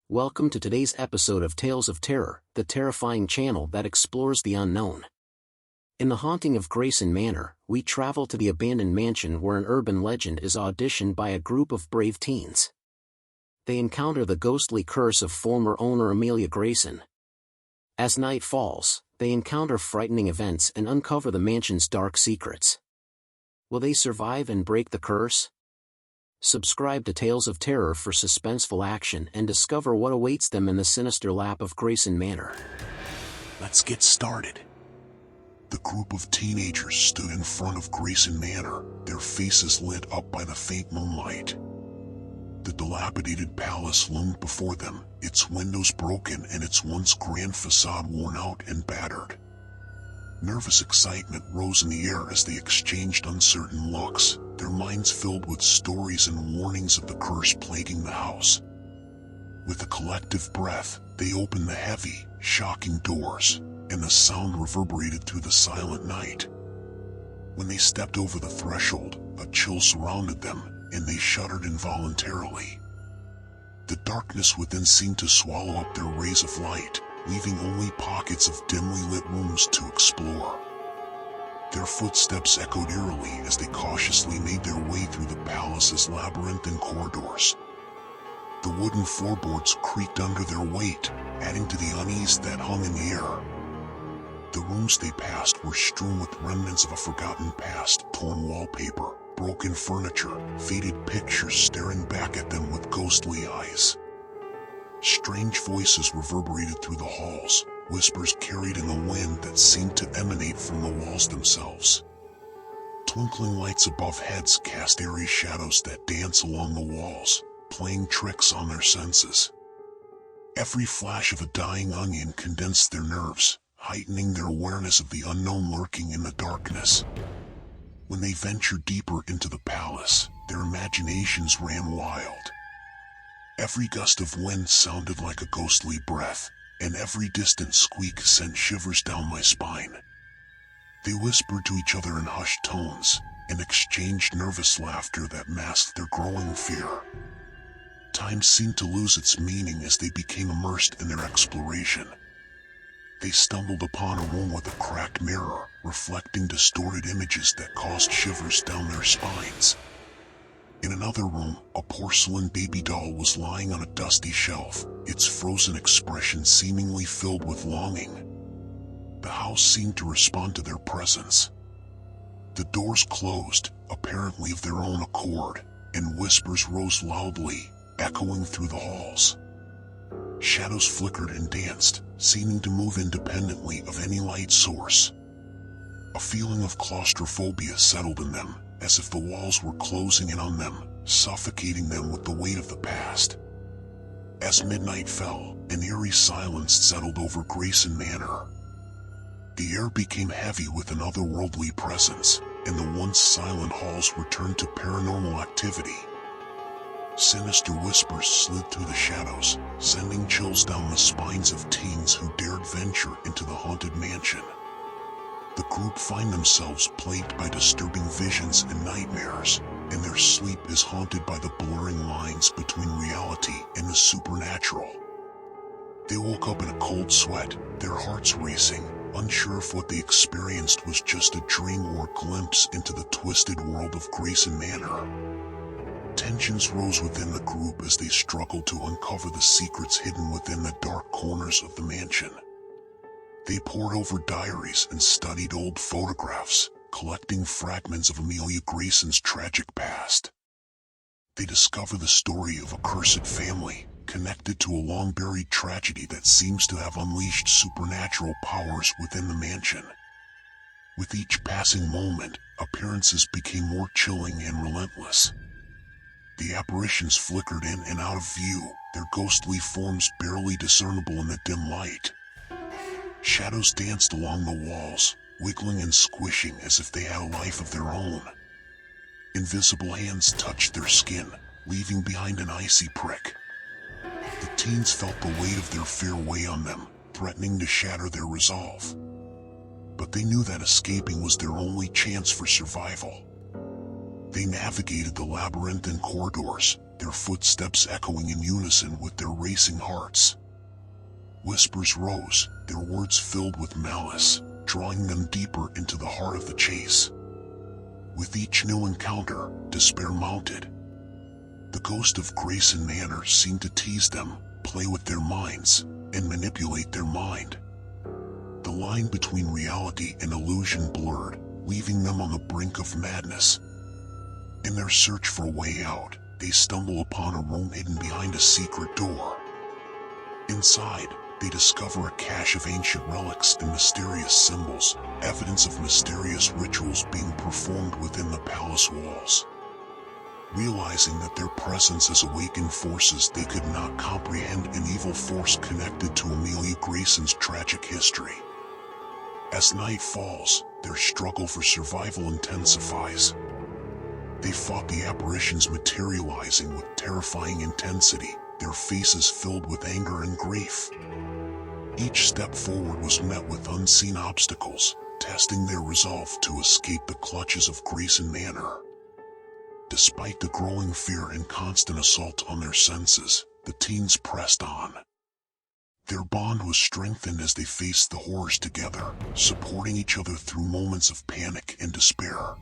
Welcome to today's episode of Tales of Terror, the terrifying channel that explores the unknown. In The Haunting of Grayson Manor, we travel to the abandoned mansion where an urban legend is auditioned by a group of brave teens. They encounter the ghostly curse of former owner Amelia Grayson. As night falls, they encounter frightening events and uncover the mansion's dark secrets. Will they survive and break the curse? Subscribe to Tales of Terror for suspenseful action and discover what awaits them in the sinister lap of Grayson Manor. Let's get started. The group of teenagers stood in front of Grayson Manor, their faces lit up by the faint moonlight. The dilapidated palace loomed before them, its windows broken and its once grand facade worn out and battered. Nervous excitement rose in the air as they exchanged uncertain looks, their minds filled with stories and warnings of the curse plaguing the house. With a collective breath, they opened the heavy, shocking doors, and the sound reverberated through the silent night. When they stepped over the threshold, a chill surrounded them, and they shuddered involuntarily. The darkness within seemed to swallow up their rays of light, leaving only pockets of dimly lit rooms to explore. Their footsteps echoed eerily as they cautiously made their way through the palace's labyrinthine corridors. The wooden floorboards creaked under their weight, adding to the unease that hung in the air. The rooms they passed were strewn with remnants of a forgotten past, torn wallpaper, broken furniture, faded pictures staring back at them with ghostly eyes. Strange voices reverberated through the halls, whispers carried in the wind that seemed to emanate from the walls themselves. Twinkling lights above heads cast eerie shadows that dance along the walls, playing tricks on their senses. Every flash of a dying onion condensed their nerves, heightening their awareness of the unknown lurking in the darkness. When they ventured deeper into the palace, their imaginations ran wild. Every gust of wind sounded like a ghostly breath, and every distant squeak sent shivers down my spine. They whispered to each other in hushed tones, and exchanged nervous laughter that masked their growing fear. Time seemed to lose its meaning as they became immersed in their exploration. They stumbled upon a room with a cracked mirror, reflecting distorted images that caused shivers down their spines. In another room, a porcelain baby doll was lying on a dusty shelf, its frozen expression seemingly filled with longing. The house seemed to respond to their presence. The doors closed, apparently of their own accord, and whispers rose loudly, echoing through the halls. Shadows flickered and danced, seeming to move independently of any light source. A feeling of claustrophobia settled in them, as if the walls were closing in on them, suffocating them with the weight of the past. As midnight fell, an eerie silence settled over Grayson Manor. The air became heavy with an otherworldly presence, and the once silent halls returned to paranormal activity. Sinister whispers slid through the shadows, sending chills down the spines of teens who dared venture into the haunted mansion. The group find themselves plagued by disturbing visions and nightmares, and their sleep is haunted by the blurring lines between reality and the supernatural. They woke up in a cold sweat, their hearts racing, unsure if what they experienced was just a dream or a glimpse into the twisted world of Grayson Manor. Tensions rose within the group as they struggled to uncover the secrets hidden within the dark corners of the mansion. They pored over diaries and studied old photographs, collecting fragments of Amelia Grayson's tragic past. They discover the story of a cursed family, connected to a long-buried tragedy that seems to have unleashed supernatural powers within the mansion. With each passing moment, appearances became more chilling and relentless. The apparitions flickered in and out of view, their ghostly forms barely discernible in the dim light. Shadows danced along the walls, wiggling and squishing as if they had a life of their own. Invisible hands touched their skin, leaving behind an icy prick. The teens felt the weight of their fear weigh on them, threatening to shatter their resolve. But they knew that escaping was their only chance for survival. They navigated the labyrinthine corridors, their footsteps echoing in unison with their racing hearts. Whispers rose, their words filled with malice, drawing them deeper into the heart of the chase. With each new encounter, despair mounted. The ghost of Grayson Manor seemed to tease them, play with their minds, and manipulate their mind. The line between reality and illusion blurred, leaving them on the brink of madness. In their search for a way out, they stumble upon a room hidden behind a secret door. Inside, they discover a cache of ancient relics and mysterious symbols, evidence of mysterious rituals being performed within the palace walls. Realizing that their presence has awakened forces they could not comprehend, an evil force connected to Amelia Grayson's tragic history. As night falls, their struggle for survival intensifies. They fought the apparitions materializing with terrifying intensity, their faces filled with anger and grief. Each step forward was met with unseen obstacles, testing their resolve to escape the clutches of Grayson Manor. Despite the growing fear and constant assault on their senses, the teens pressed on. Their bond was strengthened as they faced the horrors together, supporting each other through moments of panic and despair.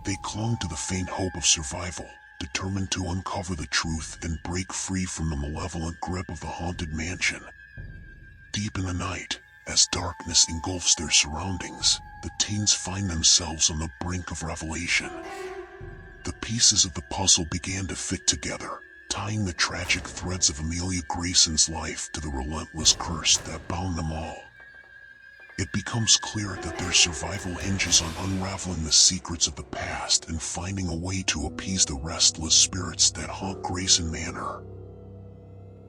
They clung to the faint hope of survival, determined to uncover the truth and break free from the malevolent grip of the haunted mansion. Deep in the night, as darkness engulfs their surroundings, the teens find themselves on the brink of revelation. The pieces of the puzzle began to fit together, tying the tragic threads of Amelia Grayson's life to the relentless curse that bound them all. It becomes clear that their survival hinges on unraveling the secrets of the past and finding a way to appease the restless spirits that haunt Grayson Manor.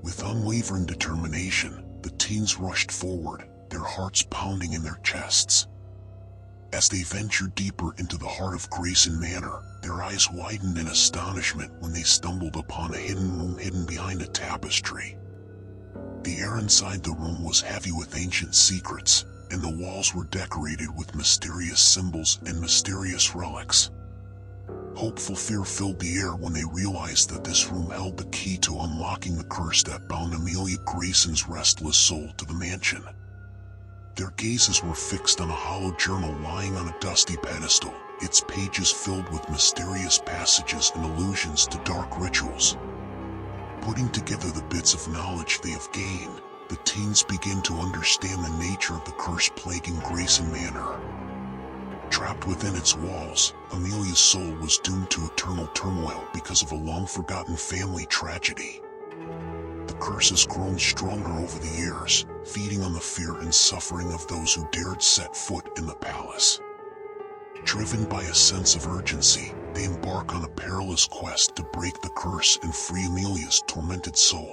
With unwavering determination, the teens rushed forward, their hearts pounding in their chests. As they ventured deeper into the heart of Grayson Manor, their eyes widened in astonishment when they stumbled upon a hidden room hidden behind a tapestry. The air inside the room was heavy with ancient secrets, and the walls were decorated with mysterious symbols and mysterious relics. Hopeful fear filled the air when they realized that this room held the key to unlocking the curse that bound Amelia Grayson's restless soul to the mansion. Their gazes were fixed on a hollow journal lying on a dusty pedestal, its pages filled with mysterious passages and allusions to dark rituals. Putting together the bits of knowledge they have gained, the teens begin to understand the nature of the curse plaguing Grayson Manor. Trapped within its walls, Amelia's soul was doomed to eternal turmoil because of a long-forgotten family tragedy. The curse has grown stronger over the years, feeding on the fear and suffering of those who dared set foot in the palace. Driven by a sense of urgency, they embark on a perilous quest to break the curse and free Amelia's tormented soul.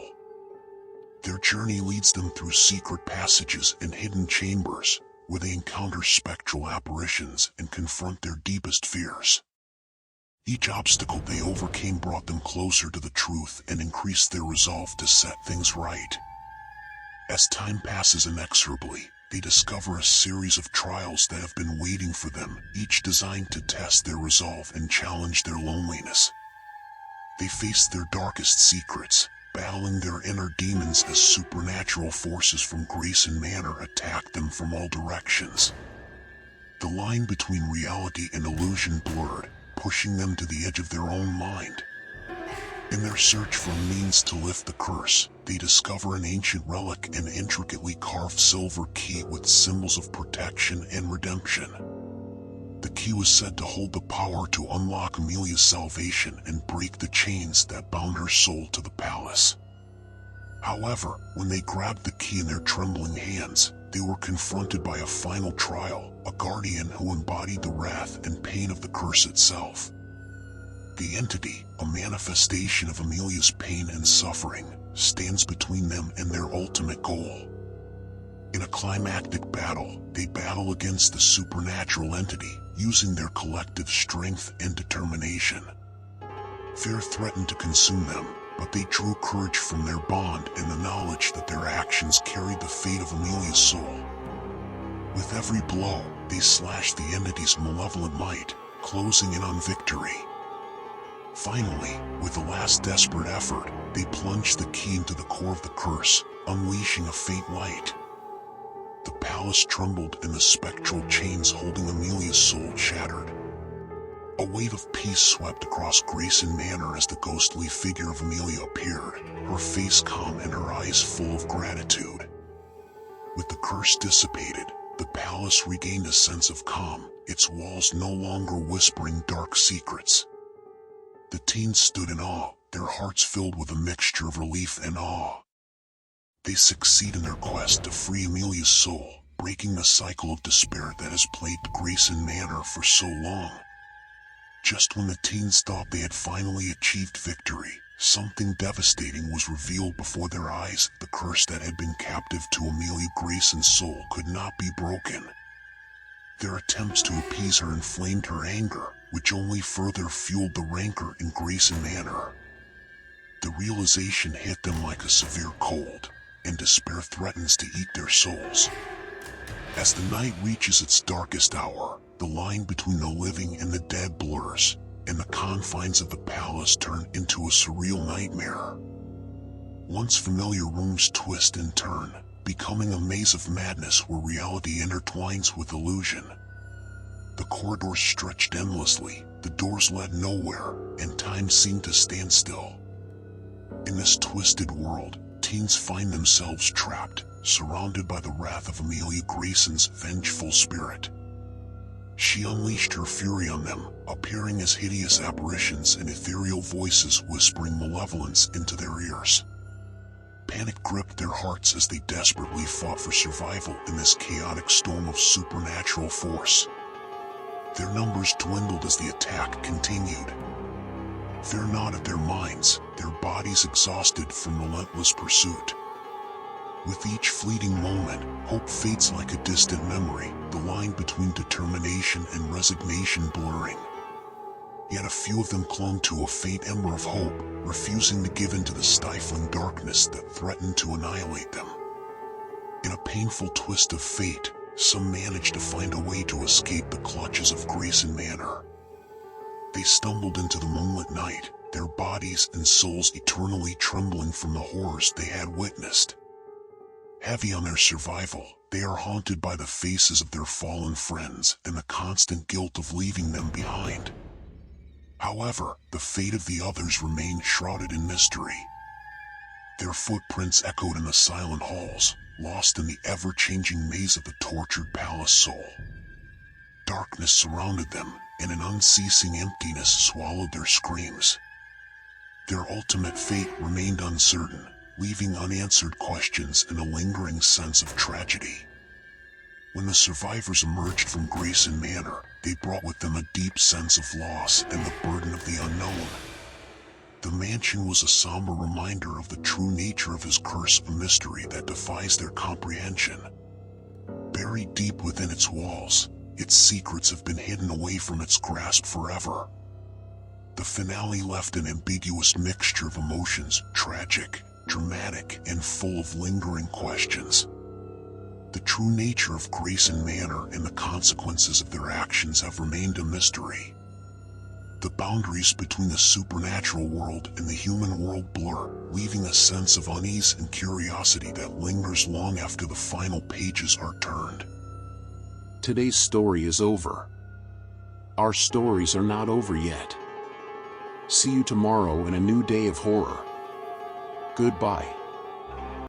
Their journey leads them through secret passages and hidden chambers, where they encounter spectral apparitions and confront their deepest fears. Each obstacle they overcame brought them closer to the truth and increased their resolve to set things right. As time passes inexorably, they discover a series of trials that have been waiting for them, each designed to test their resolve and challenge their loneliness. They face their darkest secrets, battling their inner demons as supernatural forces from Grayson Manor attack them from all directions. The line between reality and illusion blurred, pushing them to the edge of their own mind. In their search for a means to lift the curse, they discover an ancient relic, an intricately carved silver key with symbols of protection and redemption. The key was said to hold the power to unlock Amelia's salvation and break the chains that bound her soul to the palace. However, when they grabbed the key in their trembling hands, they were confronted by a final trial, a guardian who embodied the wrath and pain of the curse itself. The entity, a manifestation of Amelia's pain and suffering, stands between them and their ultimate goal. In a climactic battle, they battle against the supernatural entity, using their collective strength and determination. Fear threatened to consume them, but they drew courage from their bond and the knowledge that their actions carried the fate of Amelia's soul. With every blow, they slashed the entity's malevolent might, closing in on victory. Finally, with a last desperate effort, they plunged the key into the core of the curse, unleashing a faint light. The palace trembled and the spectral chains holding Amelia's soul shattered. A wave of peace swept across Grayson Manor as the ghostly figure of Amelia appeared, her face calm and her eyes full of gratitude. With the curse dissipated, the palace regained a sense of calm, its walls no longer whispering dark secrets. The teens stood in awe, their hearts filled with a mixture of relief and awe. They succeed in their quest to free Amelia's soul, breaking the cycle of despair that has plagued Grayson Manor for so long. Just when the teens thought they had finally achieved victory, something devastating was revealed before their eyes. The curse that had been captive to Amelia Grayson's soul could not be broken. Their attempts to appease her inflamed her anger, which only further fueled the rancor in Grayson Manor. The realization hit them like a severe cold, and despair threatens to eat their souls. As the night reaches its darkest hour, the line between the living and the dead blurs, and the confines of the palace turn into a surreal nightmare. Once familiar rooms twist and turn, becoming a maze of madness where reality intertwines with illusion. The corridors stretched endlessly, the doors led nowhere, and time seemed to stand still. In this twisted world, teens find themselves trapped, surrounded by the wrath of Amelia Grayson's vengeful spirit. She unleashed her fury on them, appearing as hideous apparitions and ethereal voices whispering malevolence into their ears. Panic gripped their hearts as they desperately fought for survival in this chaotic storm of supernatural force. Their numbers dwindled as the attack continued. Fear gnawed their minds, their bodies exhausted from relentless pursuit. With each fleeting moment, hope fades like a distant memory, the line between determination and resignation blurring. Yet a few of them clung to a faint ember of hope, refusing to give in to the stifling darkness that threatened to annihilate them. In a painful twist of fate, some managed to find a way to escape the clutches of Grayson Manor. They stumbled into the moonlit night, their bodies and souls eternally trembling from the horrors they had witnessed. Heavy on their survival, they are haunted by the faces of their fallen friends and the constant guilt of leaving them behind. However, the fate of the others remained shrouded in mystery. Their footprints echoed in the silent halls, lost in the ever-changing maze of the tortured palace soul. Darkness surrounded them, and an unceasing emptiness swallowed their screams. Their ultimate fate remained uncertain, leaving unanswered questions and a lingering sense of tragedy. When the survivors emerged from Grayson Manor, they brought with them a deep sense of loss and the burden of the unknown. The mansion was a somber reminder of the true nature of his curse, a mystery that defies their comprehension. Buried deep within its walls, its secrets have been hidden away from its grasp forever. The finale left an ambiguous mixture of emotions, tragic, dramatic, and full of lingering questions. The true nature of Grayson Manor and the consequences of their actions have remained a mystery. The boundaries between the supernatural world and the human world blur, leaving a sense of unease and curiosity that lingers long after the final pages are turned. Today's story is over. Our stories are not over yet. See you tomorrow in a new day of horror. Goodbye.